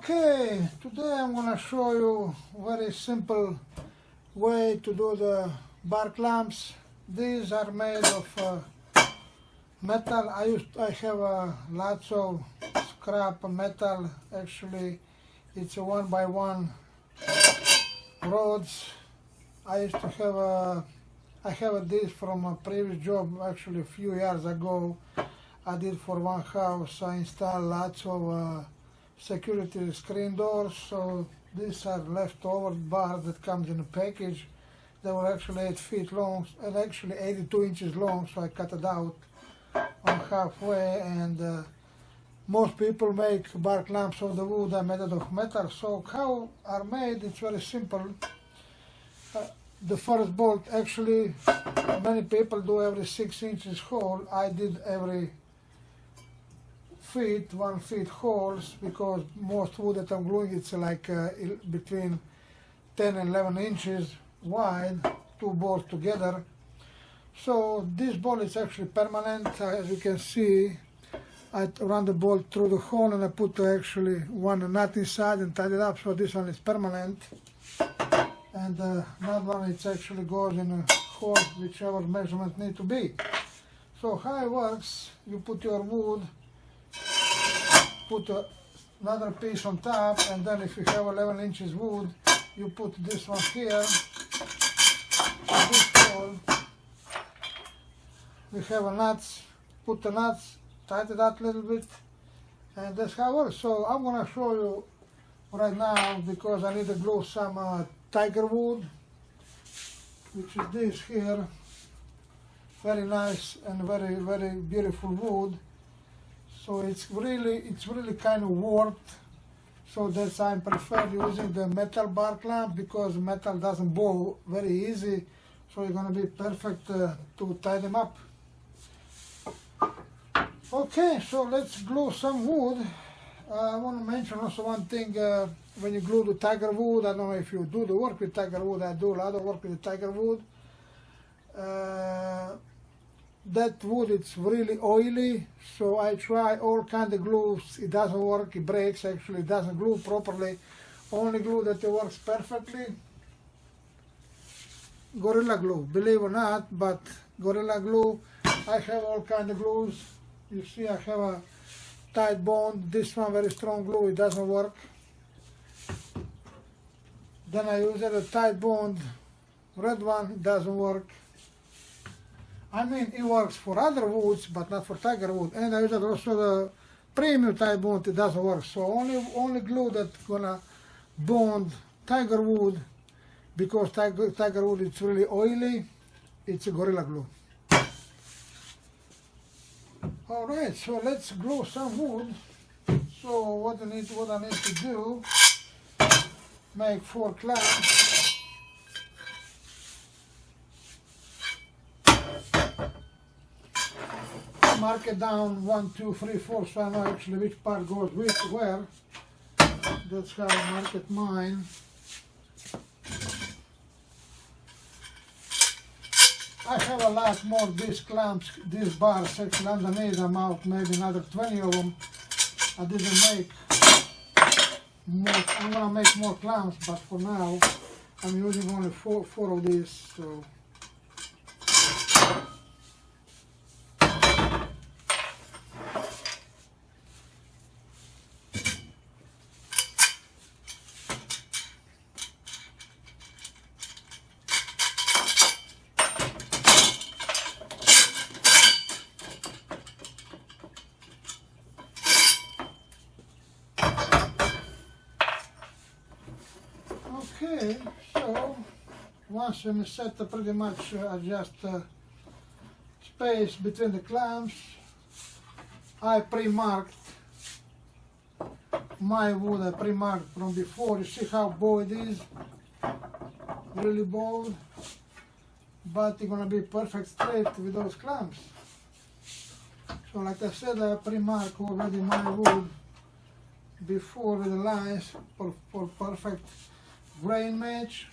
Okay, today I'm gonna show you very simple way to do the bar clamps. These are made of metal. I have lots of scrap metal. Actually, it's a 1x1 rods. I used to have I have this from a previous job. Actually, a few years ago, I did for one house. I installed lots of security screen doors. So these are leftover bars that comes in a package. They were actually 8 feet long and actually 82 inches long. So I cut it out on halfway. And most people make bar clamps of the wood. I made it of metal. So how are made? It's very simple. The first bolt, actually, many people do every 6 inches hole. I did every 1 feet holes, because most wood that I'm gluing, it's like between 10 and 11 inches wide, 2 bolts together. So this bolt is actually permanent. As you can see, I run the bolt through the hole and I put actually one nut inside and tied it up. So this one is permanent. And that one, it actually goes in a hole, whichever measurement need to be. So how it works, you put your wood, put another piece on top, and then if you have 11 inches wood, you put this one here, this hole. We have a nuts, put the nuts, tighten it up a little bit, and that's how it works. So I'm going to show you right now, because I need to glue some tiger wood, which is this here. Very nice and very, very beautiful wood. So it's really kind of warped. So that's why I prefer using the metal bar clamp, because metal doesn't bow very easy. So you're going to be perfect to tie them up. Okay, so let's glue some wood. I want to mention also one thing. When you glue the tiger wood, I don't know if you do the work with tiger wood. I do a lot of work with the tiger wood. That wood, it's really oily, so I try all kind of glues. It doesn't work, it breaks. Actually, it doesn't glue properly. Only glue that it works perfectly, Gorilla Glue. Believe it or not, but Gorilla Glue, I have all kind of glues. You see, I have a Titebond. This one very strong glue, it doesn't work. Then I use a Titebond red one, it doesn't work. I mean, it works for other woods, but not for tiger wood. And I use also the premium Titebond, it doesn't work. So only glue that's gonna bond tiger wood, because tiger wood is really oily, it's a Gorilla Glue. Alright, so let's glue some wood. So what I need to do, make 4 clamps. Mark it down 1, 2, 3, 4, so I know actually which part goes with where. That's how I mark it mine. I have a lot more these clamps, these bars actually underneath. I'm out maybe another 20 of them. I didn't make more. I'm gonna make more clamps, but for now I'm using only four of these. So. Okay, so once you set pretty much adjust space between the clamps, I pre-marked my wood. I pre-marked from before. You see how bold it is, really bold, but it's gonna be perfect straight with those clamps. So like I said, I pre-marked already my wood before with the lines for perfect grain match.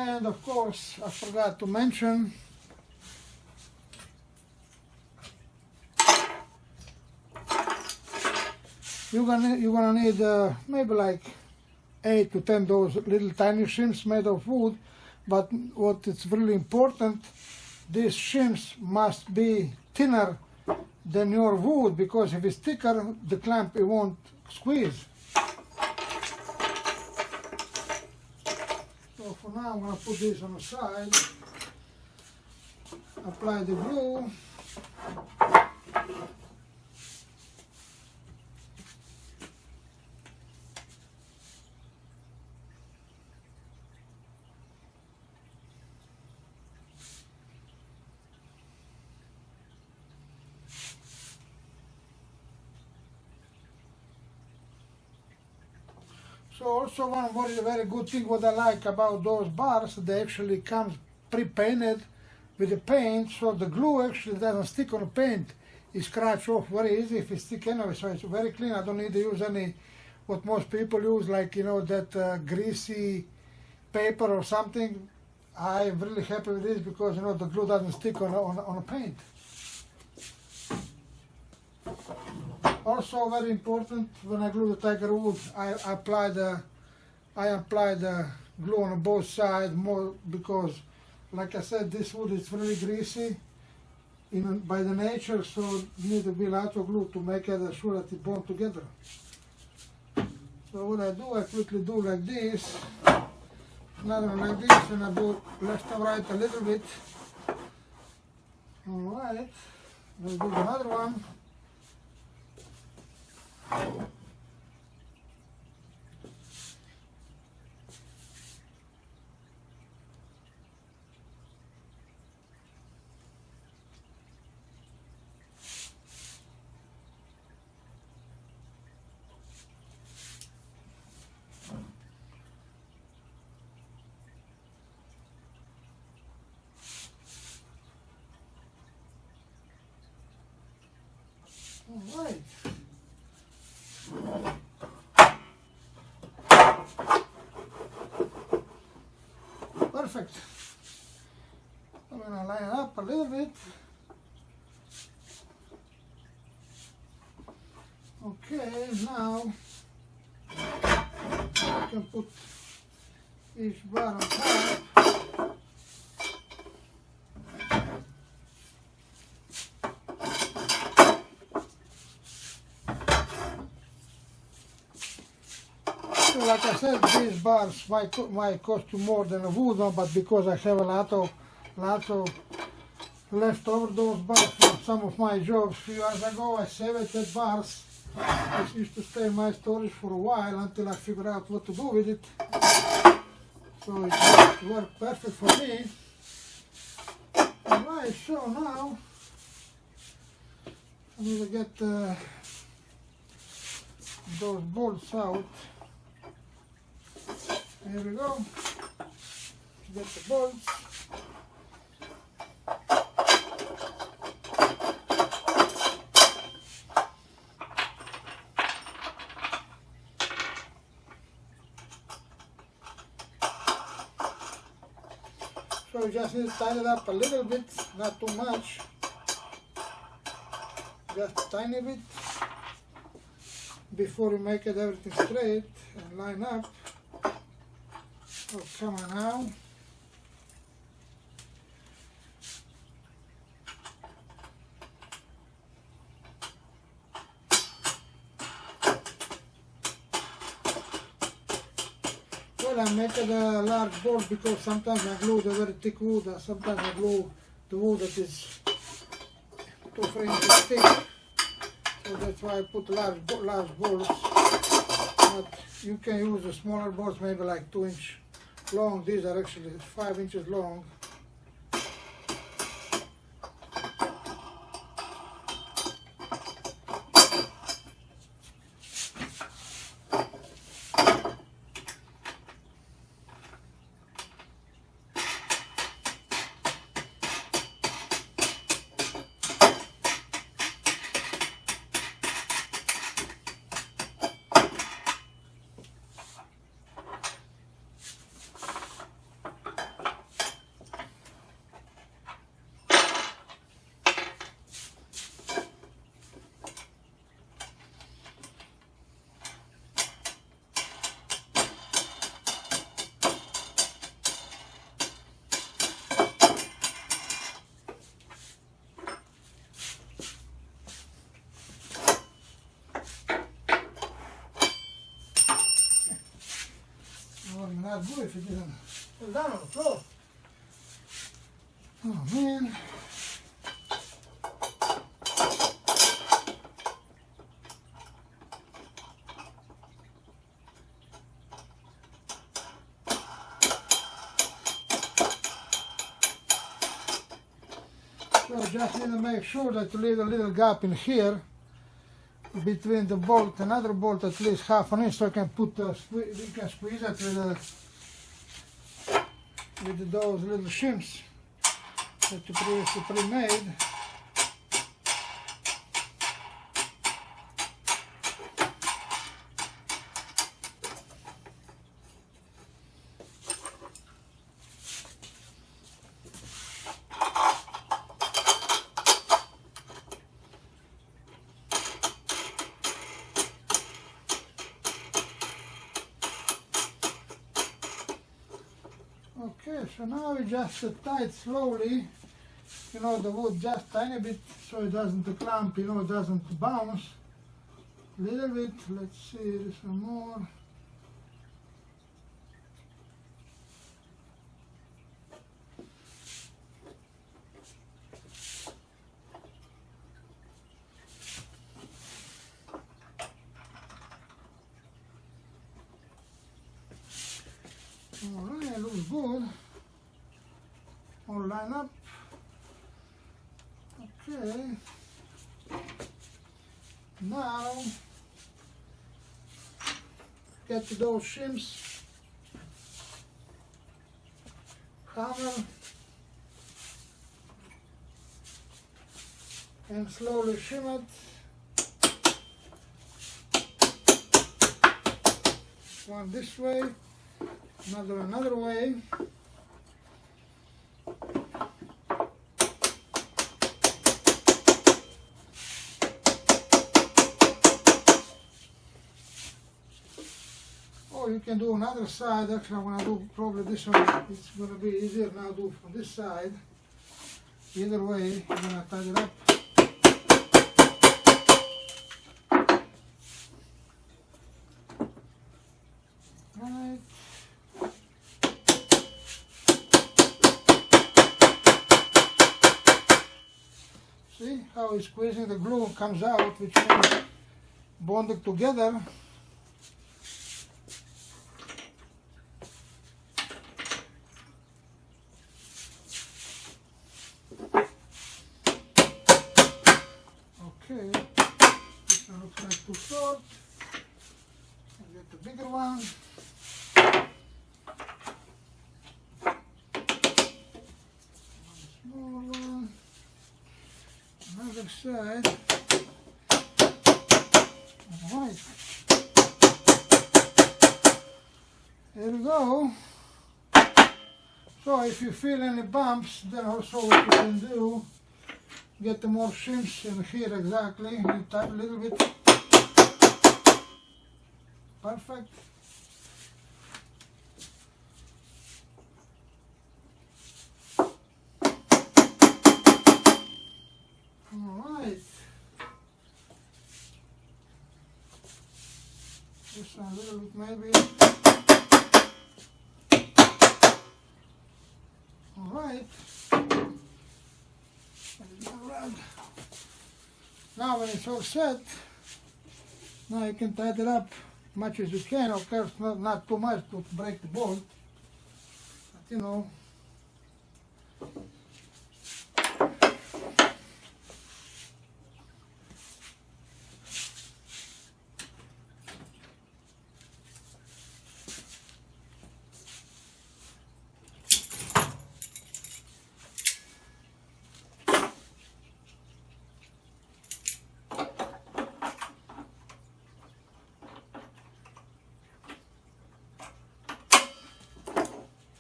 And of course, I forgot to mention, you're gonna need maybe like 8 to 10 those little tiny shims made of wood. But what is really important, these shims must be thinner than your wood, because if it's thicker, the clamp it won't squeeze. So for now, I'm gonna put this on the side. Apply the glue. So also one very good thing what I like about those bars, they actually come pre-painted with the paint, so the glue actually doesn't stick on the paint. It scratch off very easy if it's stick anyway, so it's very clean. I don't need to use any, what most people use, like, you know, that greasy paper or something. I'm really happy with this because, you know, the glue doesn't stick on the paint. Also very important, when I glue the tiger wood, I apply the glue on both sides more, because like I said, this wood is really greasy by the nature, so you need to be a lot of glue to make it sure that it bond together. So what I do, I quickly do like this, another one like this, and I do left and right a little bit. Alright, let's do another one. All right. Perfect. I'm going to line it up a little bit. Okay, now I can put each bar on top. So like I said, these bars might cost you more than a wood one, but because I have a lot of leftover those bars from some of my jobs a few years ago, I saved the bars. This used to stay in my storage for a while until I figured out what to do with it. So it worked perfect for me. Alright, so now I need to get those bolts out. Here we go. Get the bolts. So you just need to tighten it up a little bit, not too much. Just a tiny bit before you make it everything straight and line up. Oh, come on now. Well, I make it a large bolt because sometimes I glue the very thick wood, and sometimes I glue the wood that is 2-3 inches thick. So that's why I put large bolts. But you can use the smaller bolts, maybe like 2 inch long. These are actually 5 inches long. do if it isn't. It's down on the floor. Oh man. So just need to make sure that you leave a little gap in here between the bolt and other bolt, at least half an inch, so I can put we can squeeze it with those little shims that you previously pre-made. Okay, so now we just tie it slowly, the wood just tiny bit so it doesn't clamp, it doesn't bounce. Little bit, let's see, some more. Alright, looks good. All line up. Okay. Now get to those shims. Hammer and slowly shim it. One this way. Another way. Or you can do another side. Actually, I'm going to do probably this one. It's going to be easier now to do from this side. Either way, I'm going to tie it up. Right. See how it's squeezing the glue comes out, which means bonded together. Okay, this one looks like too short. I'll get the bigger one. One small one. Another side. Alright. There we go. So if you feel any bumps, then also what you can do, get the more shims in here exactly. You tap a little bit. Perfect. Alright. Just a little bit maybe. Alright. Now when it's all set, now you can tighten it up much as you can. Of course, not too much to break the bolt, but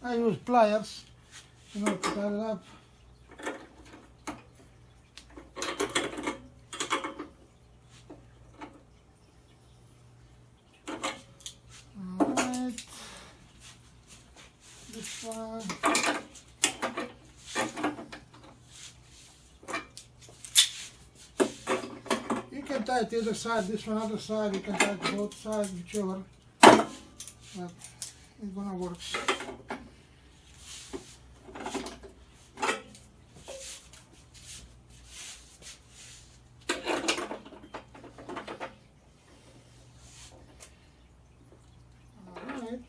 I use pliers, to tie it up. Alright, this one. You can tie it either side, this one other side, you can tie it both sides, whichever. But it's gonna work. Alright.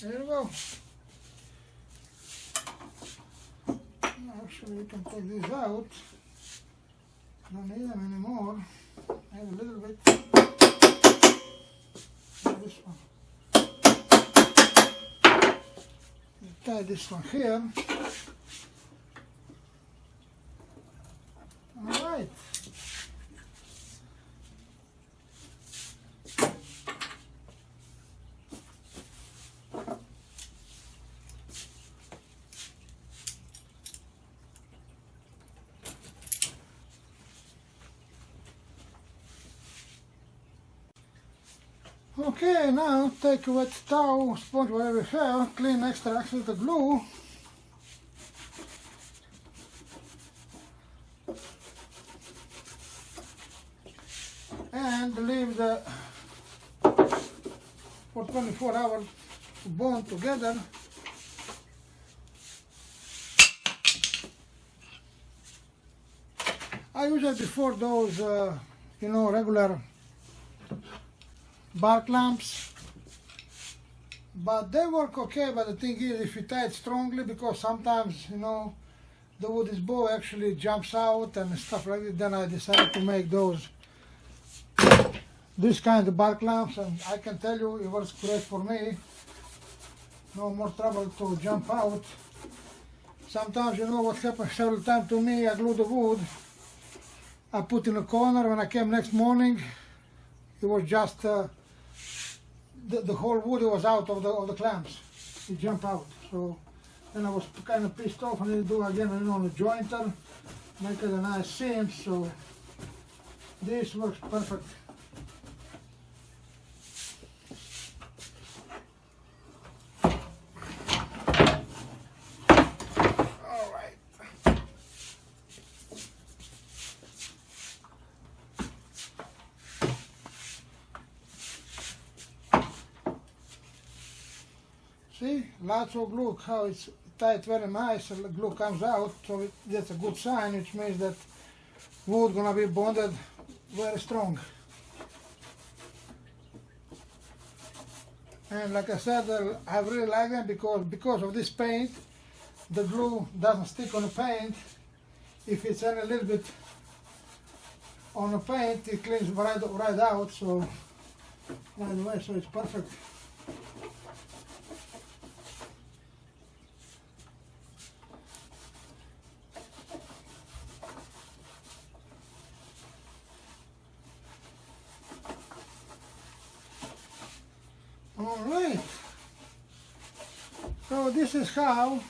There you go. Actually, you can take these out. Don't need them anymore. Add a little bit. This one. Tie this one here. All right. Okay, now take a wet towel, sponge, whatever you have, clean extra excess the glue. And leave the for 24 hours to bond together. I usually before those, regular bark lamps, but they work okay. But the thing is, if you tie it strongly, because sometimes the wood is bow actually jumps out and stuff like that, then I decided to make this kind of bark lamps, and I can tell you it works great for me. No more trouble to jump out. Sometimes what happened several times to me, I glue the wood, I put in a corner. When I came next morning, it was just the whole wood was out of the clamps. It jumped out. So then I was kind of pissed off, and I do again on the jointer, make it a nice seam. So this works perfect. All right. See, lots of glue, how it's tied very nice, and the glue comes out, so that's a good sign, which means that wood gonna be bonded very strong. And like I said, I really like them because of this paint. The glue doesn't stick on the paint. If it's any little bit on the paint, it cleans right out. So by the way, so it's perfect. Alright, so this is how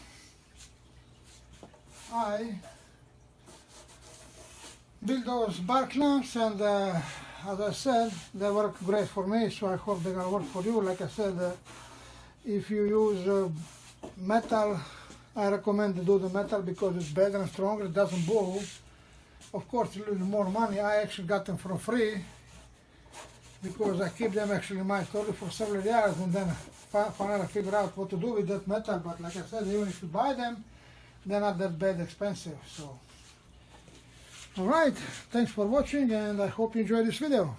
I build those bark lamps, and as I said, they work great for me, so I hope they're gonna work for you. Like I said, if you use metal, I recommend to do the metal because it's better and stronger, it doesn't bow. Of course, a little more money. I actually got them for free, because I keep them actually in my storage for several years, and then finally figure out what to do with that metal. But like I said, even if you buy them, they're not that bad expensive. So, alright, thanks for watching, and I hope you enjoyed this video.